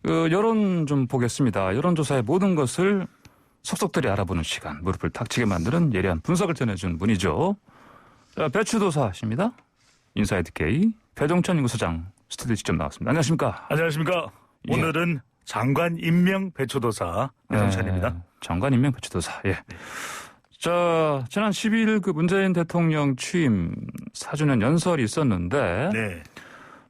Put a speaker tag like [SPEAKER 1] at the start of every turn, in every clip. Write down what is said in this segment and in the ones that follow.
[SPEAKER 1] 여론 좀 보겠습니다. 여론조사의 모든 것을 속속들이 알아보는 시간, 무릎을 탁치게 만드는 예리한 분석을 전해준 분이죠. 자, 배추도사십니다. 인사이드K 배종찬 연구소장 스튜디오에 직접 나왔습니다. 안녕하십니까?
[SPEAKER 2] 안녕하십니까? 오늘은 장관 임명 배추도사 배종찬입니다.
[SPEAKER 1] 장관 임명 배추도사. 예. 자, 지난 12일 그 문재인 대통령 취임 4주년 연설이 있었는데,
[SPEAKER 2] 네.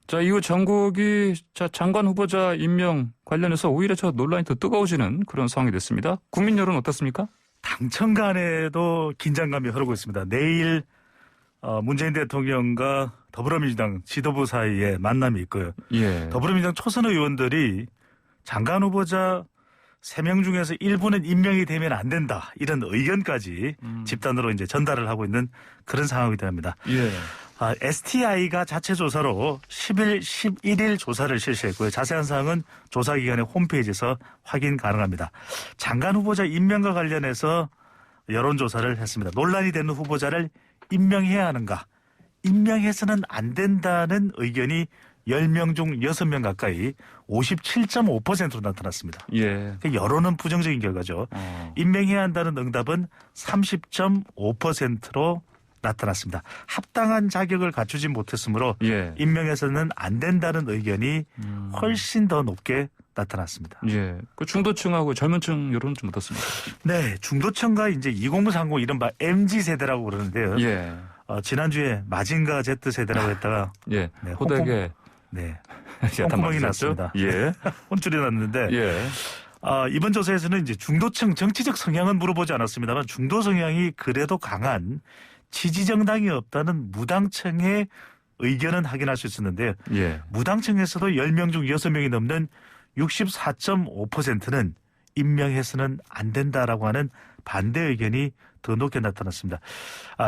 [SPEAKER 1] 자, 이후 전국이 장관 후보자 임명 관련해서 오히려 논란이 더 뜨거워지는 그런 상황이 됐습니다. 국민 여론 어떻습니까?
[SPEAKER 2] 당청 간에도 긴장감이 흐르고 있습니다. 내일 문재인 대통령과 더불어민주당 지도부 사이에 만남이 있고요.
[SPEAKER 1] 예.
[SPEAKER 2] 더불어민주당 초선 의원들이 장관 후보자 3명 중에서 1분은 임명이 되면 안 된다. 이런 의견까지 집단으로 이제 전달을 하고 있는 그런 상황이 됩니다.
[SPEAKER 1] 예.
[SPEAKER 2] STI가 자체 조사로 10일, 11일 조사를 실시했고요. 자세한 사항은 조사기관의 홈페이지에서 확인 가능합니다. 장관 후보자 임명과 관련해서 여론조사를 했습니다. 논란이 되는 후보자를 임명해야 하는가? 임명해서는 안 된다는 의견이 10명 중 6명 가까이 57.5%로 나타났습니다.
[SPEAKER 1] 예.
[SPEAKER 2] 여론은 부정적인 결과죠. 임명해야 한다는 응답은 30.5%로 나타났습니다. 합당한 자격을 갖추지 못했으므로
[SPEAKER 1] 예.
[SPEAKER 2] 임명해서는 안 된다는 의견이 훨씬 더 높게 나타났습니다.
[SPEAKER 1] 예. 그 중도층하고 젊은층 여론은 좀 어떻습니까?
[SPEAKER 2] 네, 중도층과 이제 2030 이른바 MZ 세대라고 그러는데요.
[SPEAKER 1] 예.
[SPEAKER 2] 지난주에 마징가 Z 세대라고 했다가
[SPEAKER 1] 예.
[SPEAKER 2] 네,
[SPEAKER 1] 호되게
[SPEAKER 2] 네.
[SPEAKER 1] 야단
[SPEAKER 2] 홍구멍이
[SPEAKER 1] 맞으셨죠?
[SPEAKER 2] 났습니다.
[SPEAKER 1] 예.
[SPEAKER 2] 혼쭐이 났는데
[SPEAKER 1] 예.
[SPEAKER 2] 이번 조사에서는 이제 중도층 정치적 성향은 물어보지 않았습니다만 중도 성향이 그래도 강한 지지 정당이 없다는 무당층의 의견은 확인할 수 있었는데요.
[SPEAKER 1] 예.
[SPEAKER 2] 무당층에서도 10명 중 6명이 넘는 64.5%는 임명해서는 안 된다라고 하는 반대 의견이 더 높게 나타났습니다.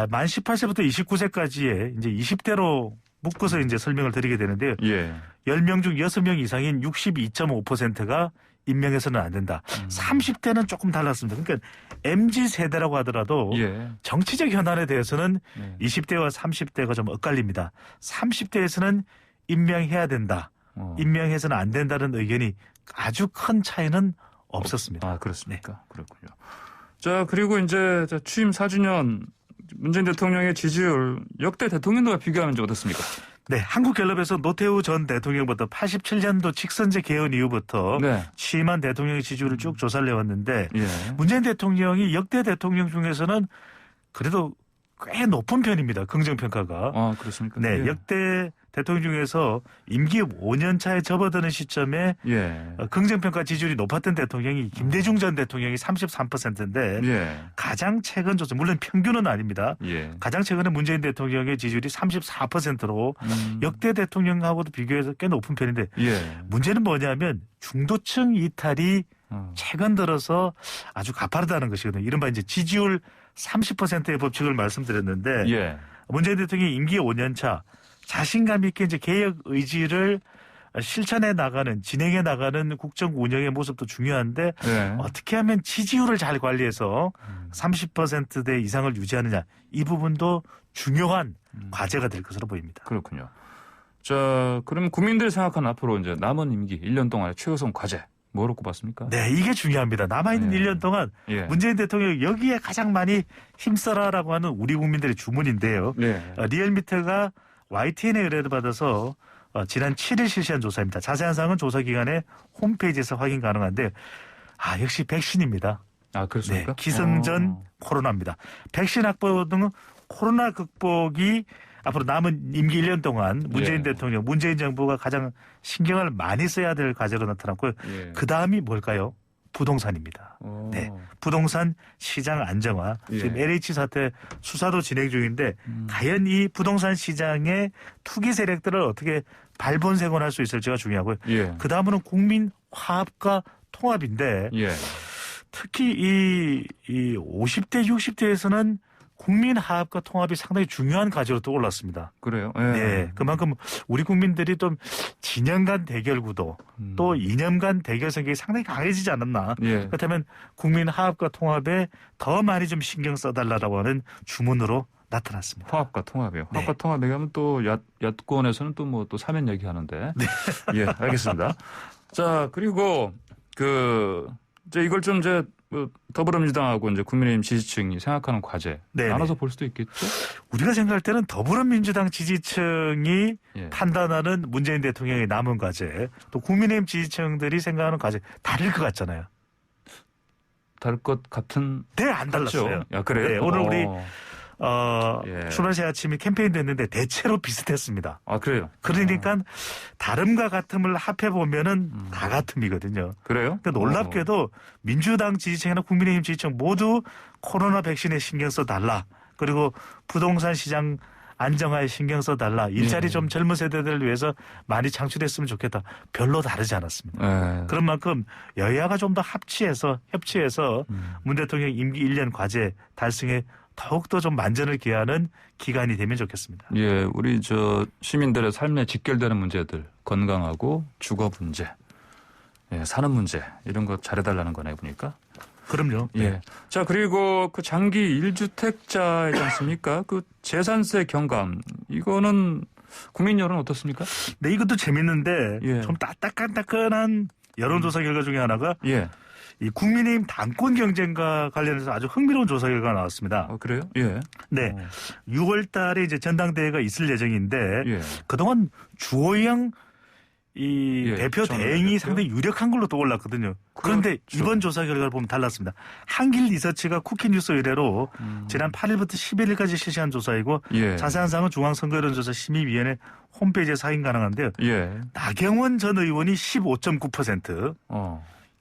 [SPEAKER 2] 만 18세부터 29세까지의 이제 20대로 묶어서 이제 설명을 드리게 되는데요.
[SPEAKER 1] 예.
[SPEAKER 2] 10명 중 6명 이상인 62.5%가 임명해서는 안 된다. 30대는 조금 달랐습니다. 그러니까 MZ 세대라고 하더라도
[SPEAKER 1] 예.
[SPEAKER 2] 정치적 현안에 대해서는
[SPEAKER 1] 네.
[SPEAKER 2] 20대와 30대가 좀 엇갈립니다. 30대에서는 임명해야 된다. 임명해서는 안 된다는 의견이 아주 큰 차이는 없었습니다.
[SPEAKER 1] 그렇습니까?
[SPEAKER 2] 네.
[SPEAKER 1] 그렇군요. 자, 그리고 이제 취임 4주년 문재인 대통령의 지지율 역대 대통령과 비교하면 좀 어떻습니까?
[SPEAKER 2] 네, 한국갤럽에서 노태우 전 대통령부터 87년도 직선제 개헌 이후부터
[SPEAKER 1] 네.
[SPEAKER 2] 취임한 대통령의 지지율을 쭉 조사를 해왔는데
[SPEAKER 1] 예.
[SPEAKER 2] 문재인 대통령이 역대 대통령 중에서는 그래도 꽤 높은 편입니다. 긍정평가가.
[SPEAKER 1] 그렇습니까?
[SPEAKER 2] 네,
[SPEAKER 1] 예.
[SPEAKER 2] 역대 대통령 중에서 임기 5년 차에 접어드는 시점에
[SPEAKER 1] 예.
[SPEAKER 2] 긍정평가 지지율이 높았던 대통령이 김대중 전 대통령이 33%인데
[SPEAKER 1] 예.
[SPEAKER 2] 가장 최근 조사, 물론 평균은 아닙니다.
[SPEAKER 1] 예.
[SPEAKER 2] 가장 최근에 문재인 대통령의 지지율이 34%로 역대 대통령하고도 비교해서 꽤 높은 편인데
[SPEAKER 1] 예.
[SPEAKER 2] 문제는 뭐냐면 중도층 이탈이 최근 들어서 아주 가파르다는 것이거든요. 이른바 이제 지지율 30%의 법칙을 말씀드렸는데
[SPEAKER 1] 예.
[SPEAKER 2] 문재인 대통령이 임기 5년 차 자신감 있게 이제 개혁 의지를 실천해 나가는, 진행해 나가는 국정 운영의 모습도 중요한데
[SPEAKER 1] 네.
[SPEAKER 2] 어떻게 하면 지지율을 잘 관리해서 30%대 이상을 유지하느냐, 이 부분도 중요한 과제가 될 것으로 보입니다.
[SPEAKER 1] 그렇군요. 자, 그럼 국민들이 생각하는 앞으로 이제 남은 임기 1년 동안의 최우선 과제 뭐로 꼽았습니까?
[SPEAKER 2] 네, 이게 중요합니다. 남아있는
[SPEAKER 1] 네.
[SPEAKER 2] 1년 동안
[SPEAKER 1] 예.
[SPEAKER 2] 문재인 대통령이 여기에 가장 많이 힘써라라고 하는 우리 국민들의 주문인데요.
[SPEAKER 1] 네.
[SPEAKER 2] 리얼미터가 YTN에 의뢰를 받아서 지난 7일 실시한 조사입니다. 자세한 사항은 조사기관의 홈페이지에서 확인 가능한데 역시 백신입니다.
[SPEAKER 1] 그렇습니까?
[SPEAKER 2] 네, 기승전 코로나입니다. 백신 확보 등 코로나 극복이 앞으로 남은 임기 1년 동안 문재인
[SPEAKER 1] 예.
[SPEAKER 2] 대통령, 문재인 정부가 가장 신경을 많이 써야 될 과제로 나타났고요.
[SPEAKER 1] 예.
[SPEAKER 2] 그 다음이 뭘까요? 부동산입니다. 네, 부동산 시장 안정화.
[SPEAKER 1] 예.
[SPEAKER 2] 지금 LH 사태 수사도 진행 중인데 과연 이 부동산 시장의 투기 세력들을 어떻게 발본색원할 수 있을지가 중요하고요.
[SPEAKER 1] 예.
[SPEAKER 2] 그 다음은 국민 화합과 통합인데
[SPEAKER 1] 예.
[SPEAKER 2] 특히 이 50대, 60대에서는 국민 화합과 통합이 상당히 중요한 과제로 떠올랐습니다.
[SPEAKER 1] 그래요? 예.
[SPEAKER 2] 네, 그만큼 우리 국민들이 좀 진영 간 대결 구도 또 이념 간 대결 성격이 상당히 강해지지 않았나.
[SPEAKER 1] 예.
[SPEAKER 2] 그렇다면 국민 화합과 통합에 더 많이 좀 신경 써달라고 하는 주문으로 나타났습니다.
[SPEAKER 1] 화합과 통합이요.
[SPEAKER 2] 네.
[SPEAKER 1] 화합과 통합 얘기하면 또 야권에서는 또 뭐 또 사면 얘기하는데.
[SPEAKER 2] 네.
[SPEAKER 1] 예, 알겠습니다. 자, 그리고 이제 이걸 좀 이제 더불어민주당하고 이제 국민의힘 지지층이 생각하는 과제
[SPEAKER 2] 네네.
[SPEAKER 1] 나눠서 볼 수도 있겠죠.
[SPEAKER 2] 우리가 생각할 때는 더불어민주당 지지층이
[SPEAKER 1] 예.
[SPEAKER 2] 판단하는 문재인 대통령의 남은 과제, 또 국민의힘 지지층들이 생각하는 과제 다를 것 같잖아요.
[SPEAKER 1] 다를 것 같은.
[SPEAKER 2] 네, 안 달랐어요.
[SPEAKER 1] 그렇죠? 야, 그래요?
[SPEAKER 2] 네, 오늘 우리
[SPEAKER 1] 예.
[SPEAKER 2] 출발시 아침이 캠페인도 했는데 대체로 비슷했습니다.
[SPEAKER 1] 아, 그래요?
[SPEAKER 2] 그러니까 다름과 같음을 합해보면은 다 같음이거든요.
[SPEAKER 1] 그래요?
[SPEAKER 2] 그러니까 놀랍게도 민주당 지지층이나 국민의힘 지지층 모두 코로나 백신에 신경 써달라. 그리고 부동산 시장 안정화에 신경 써달라. 일자리 좀 젊은 세대들을 위해서 많이 창출했으면 좋겠다. 별로 다르지 않았습니다.
[SPEAKER 1] 예.
[SPEAKER 2] 그런 만큼 여야가 좀 더 협치해서 문 대통령 임기 1년 과제 달성에 더욱더 좀 만전을 기하는 기간이 되면 좋겠습니다.
[SPEAKER 1] 예, 우리 시민들의 삶에 직결되는 문제들, 건강하고 주거 문제, 예, 사는 문제 이런 거 잘해달라는 거네 보니까.
[SPEAKER 2] 그럼요.
[SPEAKER 1] 예. 자, 그리고 그 장기 1주택자이지 않습니까? 그 재산세 경감 이거는 국민 여론 어떻습니까?
[SPEAKER 2] 네, 이것도 재밌는데
[SPEAKER 1] 예.
[SPEAKER 2] 좀 따끈따끈한 여론조사 결과 중에 하나가
[SPEAKER 1] 예.
[SPEAKER 2] 이 국민의힘 당권 경쟁과 관련해서 아주 흥미로운 조사 결과가 나왔습니다.
[SPEAKER 1] 그래요? 예.
[SPEAKER 2] 네, 6월 달에 이제 전당대회가 있을 예정인데
[SPEAKER 1] 예.
[SPEAKER 2] 그동안 주호영
[SPEAKER 1] 예,
[SPEAKER 2] 대표 대행이
[SPEAKER 1] 대표?
[SPEAKER 2] 상당히 유력한 걸로 떠올랐거든요. 그런데
[SPEAKER 1] 그렇죠.
[SPEAKER 2] 이번 조사 결과를 보면 달랐습니다. 한길 리서치가 쿠키뉴스 의뢰로 지난 8일부터 11일까지 실시한 조사이고
[SPEAKER 1] 예.
[SPEAKER 2] 자세한 사항은 중앙선거여론조사 심의위원회 홈페이지에서 확인 가능한데요.
[SPEAKER 1] 예.
[SPEAKER 2] 나경원 전 의원이 15.9%,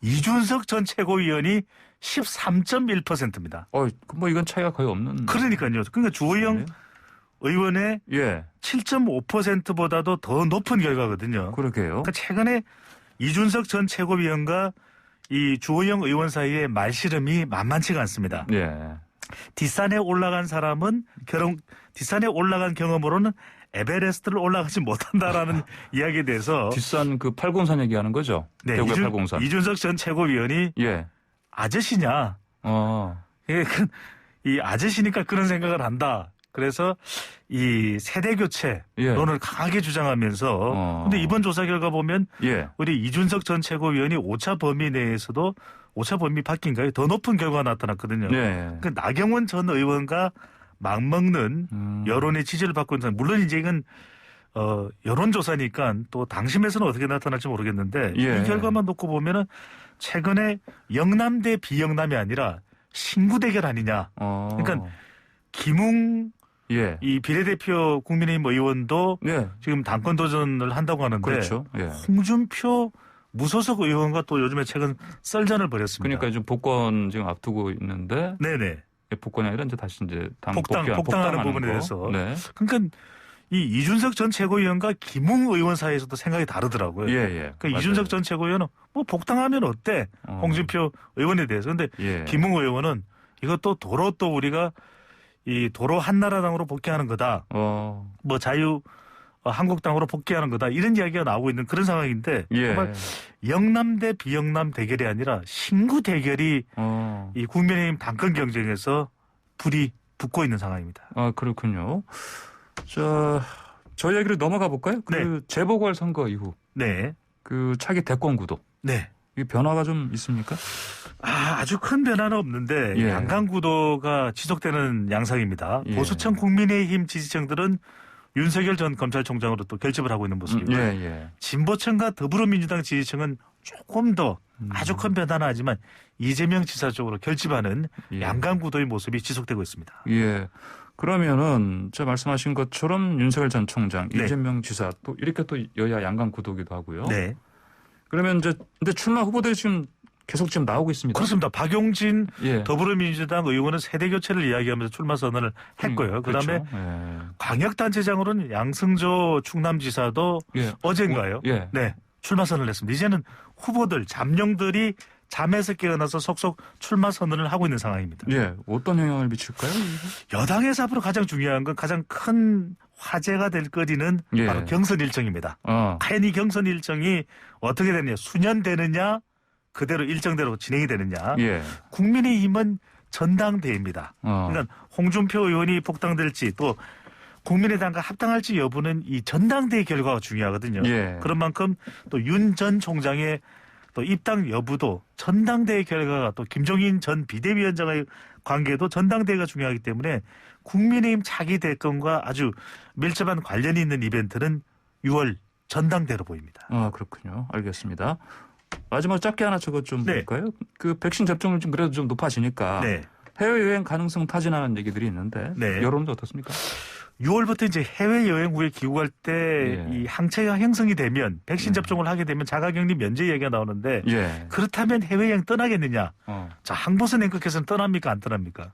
[SPEAKER 2] 이준석 전 최고위원이 13.1%입니다.
[SPEAKER 1] 뭐 이건 차이가 거의 없는.
[SPEAKER 2] 그러니까요. 그러니까 주호영 의원의
[SPEAKER 1] 예.
[SPEAKER 2] 7.5%보다도 더 높은 결과거든요.
[SPEAKER 1] 그러게요.
[SPEAKER 2] 그러니까 최근에 이준석 전 최고위원과 이 주호영 의원 사이의 말씨름이 만만치가 않습니다.
[SPEAKER 1] 예.
[SPEAKER 2] 뒷산에 올라간 사람은 뒷산에 올라간 경험으로는 에베레스트를 올라가지 못한다라는 이야기에 대해서
[SPEAKER 1] 뒷산 그 803 얘기하는 거죠?
[SPEAKER 2] 네,
[SPEAKER 1] 대구의 803.
[SPEAKER 2] 이준석 전 최고위원이
[SPEAKER 1] 예.
[SPEAKER 2] 아저씨냐? 예, 이 아저씨니까 그런 생각을 한다. 그래서 이 세대 교체론을 강하게 주장하면서 근데 이번 조사 결과 보면
[SPEAKER 1] 예.
[SPEAKER 2] 우리 이준석 전 최고위원이 오차 범위 내에서도 오차 범위 바뀐가요? 더 높은 결과가 나타났거든요.
[SPEAKER 1] 예.
[SPEAKER 2] 그 나경원 전 의원과 맞먹는 여론의 지지를 받고 있는 사람. 물론 이제 이건 여론조사니까 또 당심에서는 어떻게 나타날지 모르겠는데
[SPEAKER 1] 예.
[SPEAKER 2] 이 결과만 놓고 보면은 최근에 영남 대 비영남이 아니라 신구 대결 아니냐. 그러니까 김웅
[SPEAKER 1] 예.
[SPEAKER 2] 이 비례대표 국민의힘 의원도
[SPEAKER 1] 예.
[SPEAKER 2] 지금 당권 도전을 한다고 하는데
[SPEAKER 1] 그렇죠. 예.
[SPEAKER 2] 홍준표 무소속 의원과 또 요즘에 최근 썰전을 벌였습니다.
[SPEAKER 1] 그러니까 지금 복권 지금 앞두고 있는데
[SPEAKER 2] 네네.
[SPEAKER 1] 복권이 아니라 이제 다시 이제
[SPEAKER 2] 복당하는 부분에 대해서.
[SPEAKER 1] 네.
[SPEAKER 2] 그러니까 이 이준석 전 최고위원과 김웅 의원 사이에서도 생각이 다르더라고요.
[SPEAKER 1] 예, 예.
[SPEAKER 2] 그러니까 이준석 전 최고위원은 뭐 복당하면 어때? 홍준표 의원에 대해서. 근데
[SPEAKER 1] 예.
[SPEAKER 2] 김웅 의원은 이것도 도로 또 우리가 이 도로 한나라당으로 복귀하는 거다. 뭐 자유 한국당으로 복귀하는 거다. 이런 이야기가 나오고 있는 그런 상황인데
[SPEAKER 1] 예.
[SPEAKER 2] 정말 영남 대 비영남 대결이 아니라 신구 대결이 이 국민의힘 당권 경쟁에서 불이 붙고 있는 상황입니다.
[SPEAKER 1] 그렇군요. 저 얘기를 넘어가 볼까요? 그 재보궐 선거 이후
[SPEAKER 2] 네.
[SPEAKER 1] 그 차기 대권 구도.
[SPEAKER 2] 네.
[SPEAKER 1] 이 변화가 좀 있습니까?
[SPEAKER 2] 아주 큰 변화는 없는데
[SPEAKER 1] 예.
[SPEAKER 2] 양강 구도가 지속되는 양상입니다.
[SPEAKER 1] 예.
[SPEAKER 2] 보수층 국민의힘 지지층들은 윤석열 전 검찰총장으로 또 결집을 하고 있는 모습이고
[SPEAKER 1] 예.
[SPEAKER 2] 진보층과 더불어민주당 지지층은 조금 더 아주 큰 변화는 하지만 이재명 지사 쪽으로 결집하는
[SPEAKER 1] 예.
[SPEAKER 2] 양강 구도의 모습이 지속되고 있습니다.
[SPEAKER 1] 예. 그러면은 제가 말씀하신 것처럼 윤석열 전 총장,
[SPEAKER 2] 네.
[SPEAKER 1] 이재명 지사 또 이렇게 또 여야 양강 구도기도 하고요.
[SPEAKER 2] 네.
[SPEAKER 1] 그러면 이제 근데 출마 후보들이 지금 계속 지금 나오고 있습니다.
[SPEAKER 2] 그렇습니다. 박용진
[SPEAKER 1] 예.
[SPEAKER 2] 더불어민주당 의원은 세대 교체를 이야기하면서 출마 선언을 했고요. 그다음에
[SPEAKER 1] 그렇죠. 예.
[SPEAKER 2] 광역단체장으로는 양승조 충남지사도
[SPEAKER 1] 예.
[SPEAKER 2] 어젠가요?
[SPEAKER 1] 예.
[SPEAKER 2] 네. 출마 선언을 했습니다. 이제는 후보들, 잠룡들이 잠에서 깨어나서 속속 출마 선언을 하고 있는 상황입니다.
[SPEAKER 1] 예. 어떤 영향을 미칠까요?
[SPEAKER 2] 여당에서 앞으로 가장 중요한 건 가장 큰 화제가 될 거리는
[SPEAKER 1] 예.
[SPEAKER 2] 바로 경선 일정입니다. 과연 이 경선 일정이 어떻게 되느냐, 수년되느냐, 그대로 일정대로 진행이 되느냐.
[SPEAKER 1] 예.
[SPEAKER 2] 국민의힘은 전당대회입니다. 그러니까 홍준표 의원이 복당될지 또 국민의당과 합당할지 여부는 이 전당대회 결과가 중요하거든요.
[SPEAKER 1] 예.
[SPEAKER 2] 그런 만큼 또 윤 전 총장의 또 입당 여부도 전당대회 결과가 또 김종인 전 비대위원장의 관계도 전당대회가 중요하기 때문에 국민의힘 차기 대권과 아주 밀접한 관련이 있는 이벤트는 6월 전당대로 보입니다.
[SPEAKER 1] 그렇군요. 알겠습니다. 마지막 짧게 하나 저것 좀
[SPEAKER 2] 네.
[SPEAKER 1] 볼까요? 그 백신 접종률 좀 그래도 좀 높아지니까
[SPEAKER 2] 네.
[SPEAKER 1] 해외여행 가능성 타진하는 얘기들이 있는데
[SPEAKER 2] 네.
[SPEAKER 1] 여론은 어떻습니까?
[SPEAKER 2] 6월부터 이제 해외여행 후에 귀국할 때
[SPEAKER 1] 예.
[SPEAKER 2] 이 항체가 형성이 되면 백신 접종을 하게 되면 자가격리 면제 얘기가 나오는데
[SPEAKER 1] 예.
[SPEAKER 2] 그렇다면 해외여행 떠나겠느냐?
[SPEAKER 1] 어.
[SPEAKER 2] 자, 항보선 앵커께서는 떠납니까 안 떠납니까?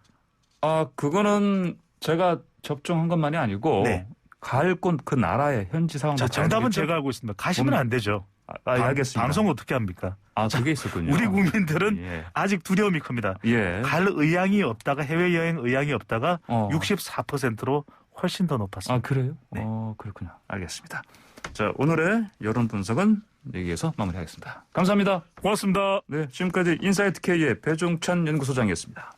[SPEAKER 1] 그거는 제가 접종한 것만이 아니고
[SPEAKER 2] 네.
[SPEAKER 1] 갈 곳 그 나라의 현지 상황.
[SPEAKER 2] 자, 정답은 제가 알고 있습니다. 가시면 안 되죠.
[SPEAKER 1] 알겠습니다.
[SPEAKER 2] 방송 어떻게 합니까?
[SPEAKER 1] 그게 있었군요.
[SPEAKER 2] 우리 국민들은
[SPEAKER 1] 예.
[SPEAKER 2] 아직 두려움이 큽니다.
[SPEAKER 1] 예.
[SPEAKER 2] 갈 의향이 없다가 해외여행 의향이 없다가
[SPEAKER 1] 어.
[SPEAKER 2] 64%로 훨씬 더 높았습니다.
[SPEAKER 1] 그래요?
[SPEAKER 2] 네.
[SPEAKER 1] 그렇군요. 알겠습니다. 자, 오늘의 여론 분석은 여기에서 마무리하겠습니다. 감사합니다.
[SPEAKER 2] 고맙습니다.
[SPEAKER 1] 네, 지금까지 인사이트 K의 배종찬 연구소장이었습니다.